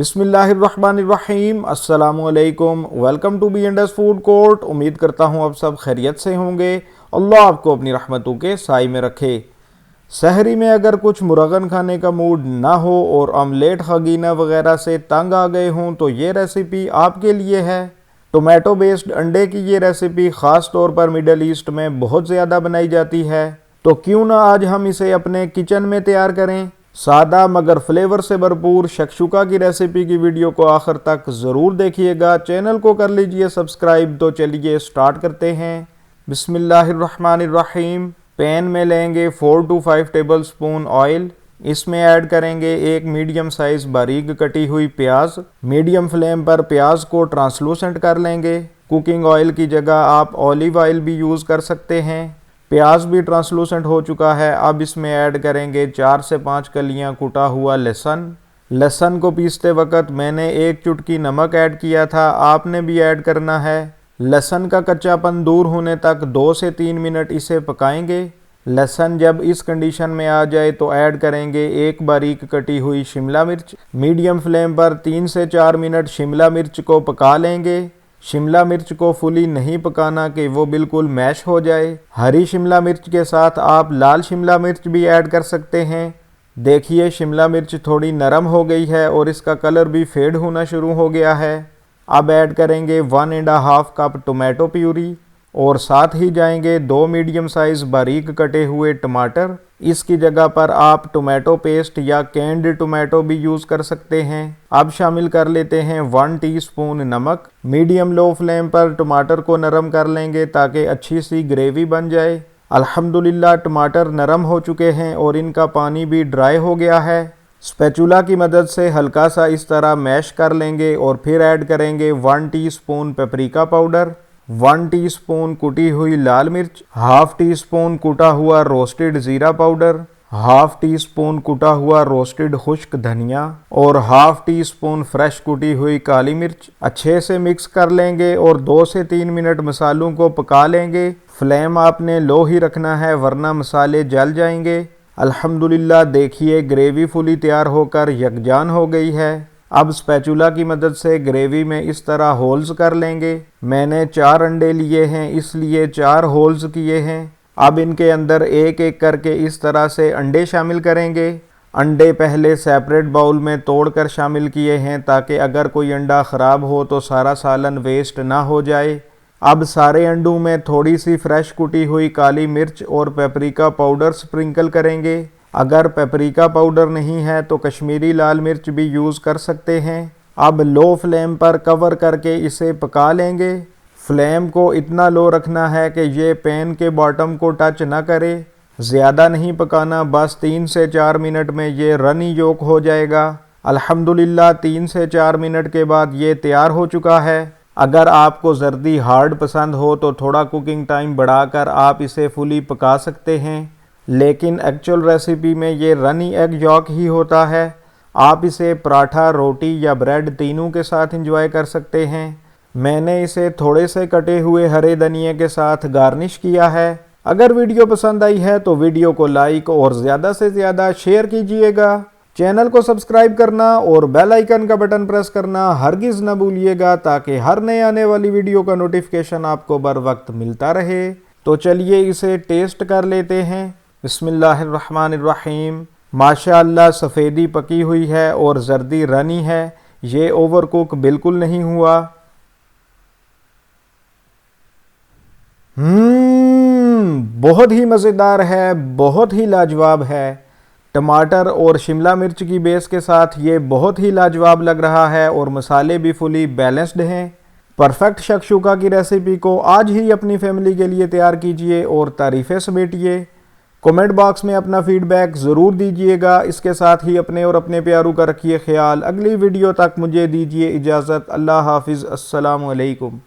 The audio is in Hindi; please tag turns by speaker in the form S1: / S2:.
S1: बिस्मिल्लाहिर्रहमानिर्रहीम अस्सलामुअलैकुम। Welcome to B&S food court. उम्मीद करता हूँ आप सब खैरियत से होंगे। अल्लाह आपको अपनी रहमतों के साए में रखे। सहरी में अगर कुछ मुरगन खाने का मूड ना हो और ऑमलेट खगीना वगैरह से तंग आ गए हों तो ये रेसिपी आपके लिए है। टोमेटो बेस्ड अंडे की ये रेसिपी ख़ास तौर पर मिडल ईस्ट में बहुत ज़्यादा बनाई जाती है, तो क्यों ना आज हम इसे अपने किचन में तैयार करें। सादा मगर फ्लेवर से भरपूर शक्शुका की रेसिपी की वीडियो को आखिर तक ज़रूर देखिएगा। चैनल को कर लीजिए सब्सक्राइब। तो चलिए स्टार्ट करते हैं। बिस्मिल्लाहिर्रहमानिर्रहीम। पैन में लेंगे 4 to 5 टेबल स्पून ऑयल। इसमें ऐड करेंगे एक मीडियम साइज बारीक कटी हुई प्याज। मीडियम फ्लेम पर प्याज को ट्रांसलूसेंट कर लेंगे। कुकिंग ऑयल की जगह आप ऑलिव ऑयल भी यूज़ कर सकते हैं। प्याज भी ट्रांसलूसेंट हो चुका है। अब इसमें ऐड करेंगे 4 से 5 कलियां कुटा हुआ लहसुन। लहसुन को पीसते वक्त मैंने 1 चुटकी नमक ऐड किया था, आपने भी ऐड करना है। लहसुन का कच्चापन दूर होने तक 2 से 3 मिनट इसे पकाएंगे। लहसुन जब इस कंडीशन में आ जाए तो ऐड करेंगे एक बारीक कटी हुई शिमला मिर्च। मीडियम फ्लेम पर 3 से 4 मिनट शिमला मिर्च को पका लेंगे। शिमला मिर्च को फुली नहीं पकाना कि वो बिल्कुल मैश हो जाए। हरी शिमला मिर्च के साथ आप लाल शिमला मिर्च भी ऐड कर सकते हैं। देखिए शिमला मिर्च थोड़ी नरम हो गई है और इसका कलर भी फेड होना शुरू हो गया है। अब ऐड करेंगे 1.5 कप टोमेटो प्यूरी और साथ ही जाएंगे 2 मीडियम साइज बारीक कटे हुए टमाटर। इसकी जगह पर आप टोमेटो पेस्ट या कैंड टोमेटो भी यूज़ कर सकते हैं। अब शामिल कर लेते हैं 1 टीस्पून नमक। मीडियम लो फ्लेम पर टमाटर को नरम कर लेंगे ताकि अच्छी सी ग्रेवी बन जाए। अल्हम्दुलिल्लाह टमाटर नरम हो चुके हैं और इनका पानी भी ड्राई हो गया है। स्पैचुला की मदद से हल्का सा इस तरह मैश कर लेंगे और फिर ऐड करेंगे 1 टीस्पून पेपरिका पाउडर, 1 टीस्पून कुटी हुई लाल मिर्च, हाफ टी स्पून कुटा हुआ रोस्टेड ज़ीरा पाउडर, हाफ टी स्पून कुटा हुआ रोस्टेड खुश्क धनिया और हाफ टी स्पून फ्रेश कुटी हुई काली मिर्च। अच्छे से मिक्स कर लेंगे और 2 से 3 मिनट मसालों को पका लेंगे। फ्लेम आपने लो ही रखना है वरना मसाले जल जाएंगे। अल्हम्दुलिल्लाह देखिए ग्रेवी फुली तैयार होकर यकजान हो गई है। अब स्पैचुला की मदद से ग्रेवी में इस तरह होल्स कर लेंगे। मैंने 4 अंडे लिए हैं इसलिए 4 होल्स किए हैं। अब इनके अंदर एक एक करके इस तरह से अंडे शामिल करेंगे। अंडे पहले सेपरेट बाउल में तोड़कर शामिल किए हैं ताकि अगर कोई अंडा ख़राब हो तो सारा सालन वेस्ट ना हो जाए। अब सारे अंडों में थोड़ी सी फ्रेश कुटी हुई काली मिर्च और पेपरिका पाउडर स्प्रिंकल करेंगे। अगर पेपरिका पाउडर नहीं है तो कश्मीरी लाल मिर्च भी यूज़ कर सकते हैं। अब लो फ्लेम पर कवर करके इसे पका लेंगे। फ्लेम को इतना लो रखना है कि ये पैन के बॉटम को टच ना करे। ज़्यादा नहीं पकाना, बस 3 से 4 मिनट में ये रनी योक हो जाएगा। अल्हम्दुलिल्लाह 3 से 4 मिनट के बाद ये तैयार हो चुका है। अगर आपको जर्दी हार्ड पसंद हो तो थोड़ा कुकिंग टाइम बढ़ाकर आप इसे फुली पका सकते हैं, लेकिन एक्चुअल रेसिपी में ये रनी एग यॉक ही होता है। आप इसे पराठा, रोटी या ब्रेड तीनों के साथ एंजॉय कर सकते हैं। मैंने इसे थोड़े से कटे हुए हरे धनिए के साथ गार्निश किया है। अगर वीडियो पसंद आई है तो वीडियो को लाइक और ज़्यादा से ज़्यादा शेयर कीजिएगा। चैनल को सब्सक्राइब करना और बेल आइकन का बटन प्रेस करना हरगिज़ न भूलिएगा ताकि हर नए आने वाली वीडियो का नोटिफिकेशन आपको बर वक्त मिलता रहे। तो चलिए इसे टेस्ट कर लेते हैं। बिस्मिल्लाहिर्रहमानिर्रहीम। माशाअल्लाह सफ़ेदी पकी हुई है और जर्दी रनी है। ये ओवरकुक बिल्कुल नहीं हुआ। बहुत ही मज़ेदार है, बहुत ही लाजवाब है। टमाटर और शिमला मिर्च की बेस के साथ ये बहुत ही लाजवाब लग रहा है और मसाले भी फुली बैलेंस्ड हैं। परफेक्ट शक्शुका की रेसिपी को आज ही अपनी फैमिली के लिए तैयार कीजिए और तारीफ़ें समेटिए। कमेंट बॉक्स में अपना फीडबैक ज़रूर दीजिएगा। इसके साथ ही अपने और अपने प्यारों का रखिए ख्याल। अगली वीडियो तक मुझे दीजिए इजाज़त। अल्लाह हाफिज़। अस्सलामु अलैकुम।